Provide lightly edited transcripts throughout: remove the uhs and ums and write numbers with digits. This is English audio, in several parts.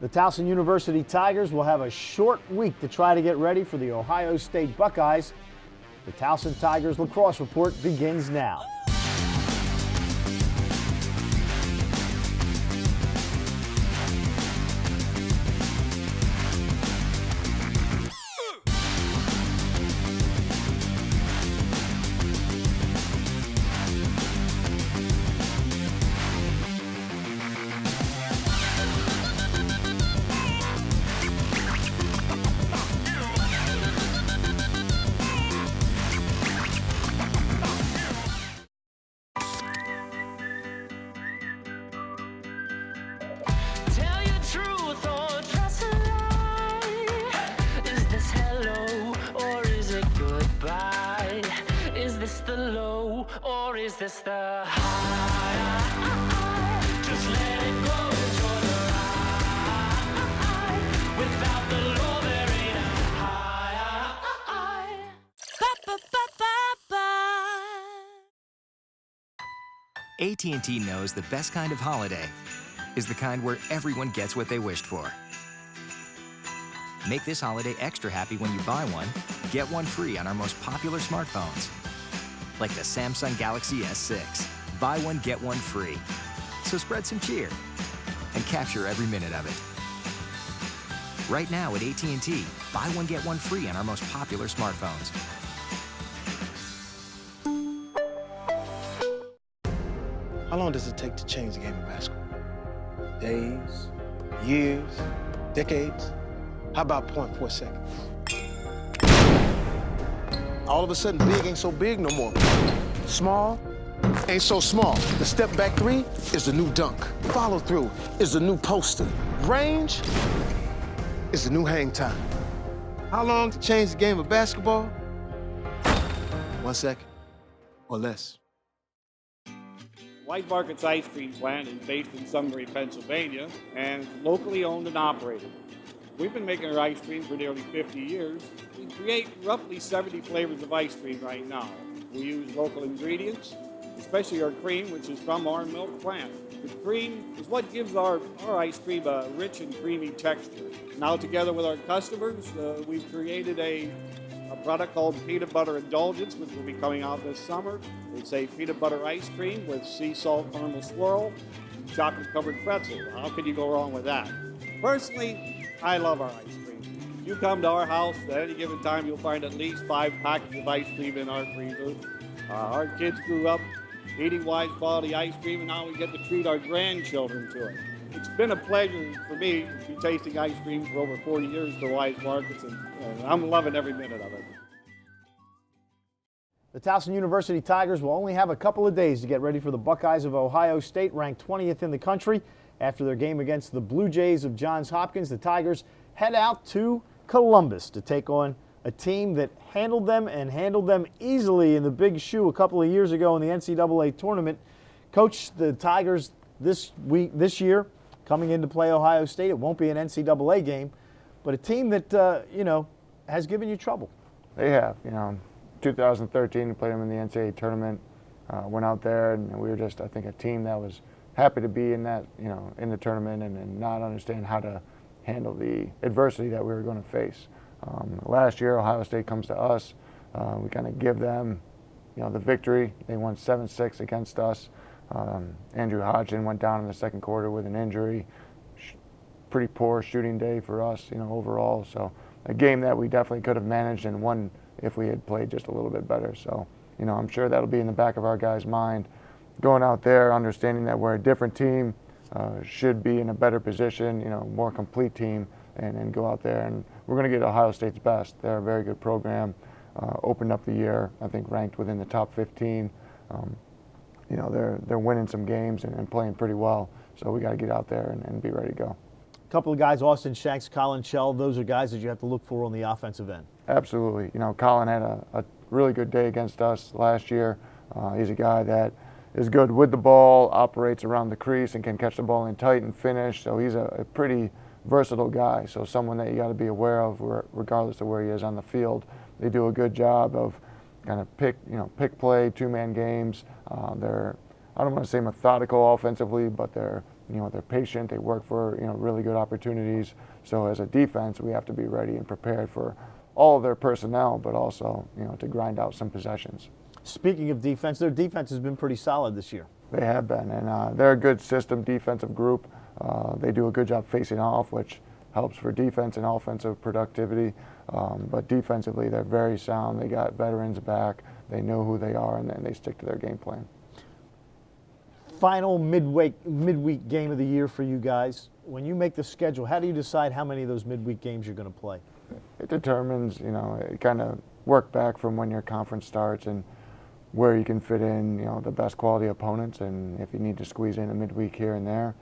The Towson University Tigers will have a short week to try to get ready for the Ohio State Buckeyes. The Towson Tigers Lacrosse Report begins now. Or is this the high? Just let it go, enjoy the ride. Without the low, there ain't a high. AT&T knows the best kind of holiday is the kind where everyone gets what they wished for. Make this holiday extra happy when you buy one, get one free on our most popular smartphones. Like the Samsung Galaxy S6. Buy one, get one free. So spread some cheer and capture every minute of it. Right now at AT&T, buy one, get one free on our most popular smartphones. How long does it take to change the game of basketball? Days, years, decades? How about 0.4 seconds? All of a sudden, big ain't so big no more. Small ain't so small. The step back three is the new dunk. Follow through is the new poster. Range is the new hang time. How long to change the game of basketball? 1 second or less. White Market's ice cream plant is based in Sunbury, Pennsylvania, and locally owned and operated. We've been making our ice cream for nearly 50 years. We create roughly 70 flavors of ice cream right now. We use local ingredients, especially our cream, which is from our milk plant. The cream is what gives our ice cream a rich and creamy texture. Now, together with our customers, we've created a product called Peanut Butter Indulgence, which will be coming out this summer. It's a peanut butter ice cream with sea salt caramel swirl and chocolate-covered pretzel. How can you go wrong with that? Personally, I love our ice cream. If you come to our house at any given time, you'll find at least 5 packets of ice cream in our freezer. Our kids grew up eating Wise quality ice cream, and now we get to treat our grandchildren to it. It's been a pleasure for me to be tasting ice cream for over 40 years for Wise Markets, and I'm loving every minute of it. The Towson University Tigers will only have a couple of days to get ready for the Buckeyes of Ohio State, ranked 20th in the country. After their game against the Blue Jays of Johns Hopkins, the Tigers head out to Columbus to take on a team that handled them easily in the Big Shoe a couple of years ago in the NCAA tournament. Coach, the Tigers this year coming in to play Ohio State. It won't be an NCAA game, but a team that has given you trouble. They have. 2013 we played them in the NCAA tournament. Went out there and we were just, I think, a team that was happy to be in that, in the tournament and not understand how to handle the adversity that we were going to face. Last year, Ohio State comes to us. We kind of give them, the victory. They won 7-6 against us. Andrew Hodgson went down in the second quarter with an injury. Pretty poor shooting day for us, overall. So a game that we definitely could have managed and won if we had played just a little bit better. So, I'm sure that'll be in the back of our guys' mind. Going out there, understanding that we're a different team, should be in a better position, more complete team, and go out there. And we're going to get Ohio State's best. They're a very good program. Opened up the year, I think, ranked within the top 15. They're winning some games and playing pretty well. So we got to get out there and be ready to go. A couple of guys, Austin Shanks, Colin Shell, those are guys that you have to look for on the offensive end. Absolutely. Colin had a really good day against us last year. He's a guy that is good with the ball, operates around the crease, and can catch the ball in tight and finish. So he's a pretty versatile guy. So someone that you got to be aware of regardless of where he is on the field. They do a good job of kind of pick play, two-man games. They're, I don't want to say methodical offensively, but they're they're patient. They work for really good opportunities. So as a defense, we have to be ready and prepared for all of their personnel, but also to grind out some possessions. Speaking of defense, their defense has been pretty solid this year. They have been, and they're a good system defensive group. They do a good job facing off, which helps for defense and offensive productivity. But defensively, they're very sound. They got veterans back. They know who they are, and then they stick to their game plan. Final midweek game of the year for you guys. When you make the schedule, how do you decide how many of those midweek games you're going to play? It determines, it kind of work back from when your conference starts and where you can fit in, the best quality opponents. And if you need to squeeze in a midweek here and there,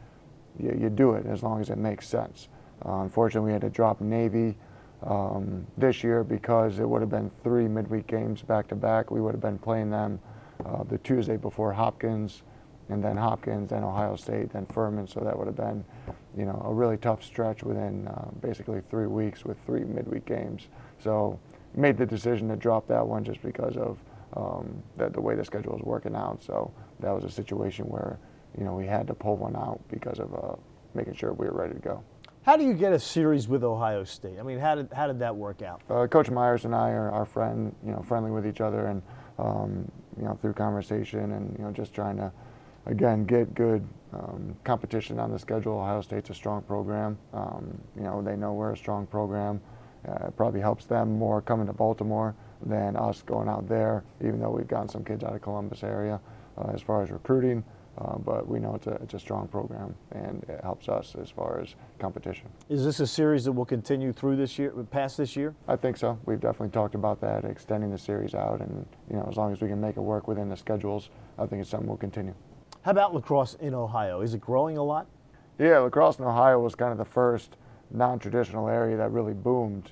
you do it as long as it makes sense. Unfortunately, we had to drop Navy this year because it would have been 3 midweek games back to back. We would have been playing them the Tuesday before Hopkins, and then Hopkins, then Ohio State, then Furman. So that would have been, a really tough stretch within basically 3 weeks with 3 midweek games. So made the decision to drop that one just because of the way the schedule was working out. So that was a situation where, we had to pull one out because of making sure we were ready to go. How do you get a series with Ohio State? I mean, how did that work out? Coach Myers and I are friendly with each other, and through conversation and just trying to, again, get good competition on the schedule. Ohio State's a strong program. They know we're a strong program. It probably helps them more coming to Baltimore than us going out there, even though we've gotten some kids out of Columbus area as far as recruiting. But we know it's a strong program, and it helps us as far as competition. Is this a series that will continue through this year, past this year? I think so. We've definitely talked about that, extending the series out, and as long as we can make it work within the schedules, I think it's something we'll continue. How about lacrosse in Ohio? Is it growing a lot? Yeah, lacrosse in Ohio was kind of the first non-traditional area that really boomed,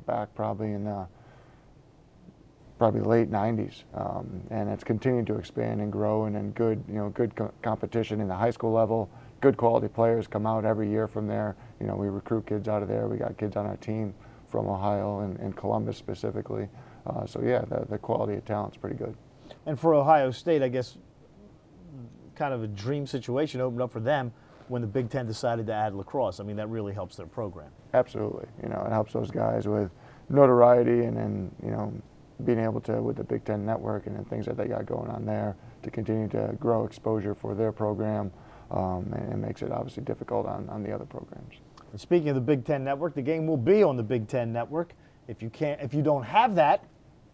back probably in the late 90s, and it's continued to expand and grow, and then good competition in the high school level. Good quality players come out every year from there. We recruit kids out of there. We got kids on our team from Ohio and Columbus specifically. So yeah, the quality of talent's pretty good. And for Ohio State, I guess, kind of a dream situation opened up for them when the Big Ten decided to add lacrosse. I mean, that really helps their program. Absolutely. It helps those guys with notoriety and being able to, with the Big Ten network and the things that they got going on there, to continue to grow exposure for their program, and it makes it obviously difficult on the other programs. And speaking of the Big Ten network, the game will be on the Big Ten network. If you don't have that,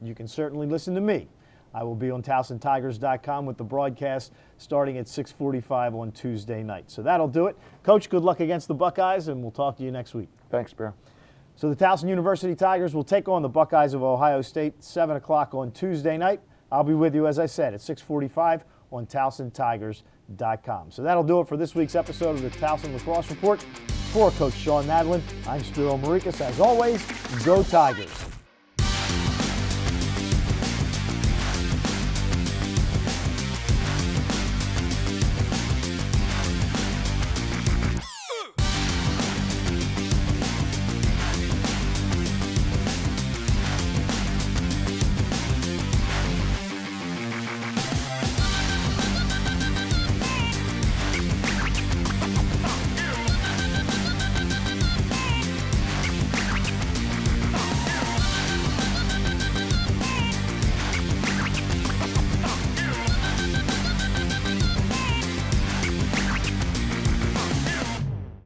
you can certainly listen to me. I will be on TowsonTigers.com with the broadcast starting at 6:45 on Tuesday night. So that'll do it. Coach, good luck against the Buckeyes, and we'll talk to you next week. Thanks, Spiro. So the Towson University Tigers will take on the Buckeyes of Ohio State, 7 o'clock on Tuesday night. I'll be with you, as I said, at 6:45 on TowsonTigers.com. So that'll do it for this week's episode of the Towson Lacrosse Report. For Coach Shawn Nadelen, I'm Spiro Morekas. As always, go Tigers.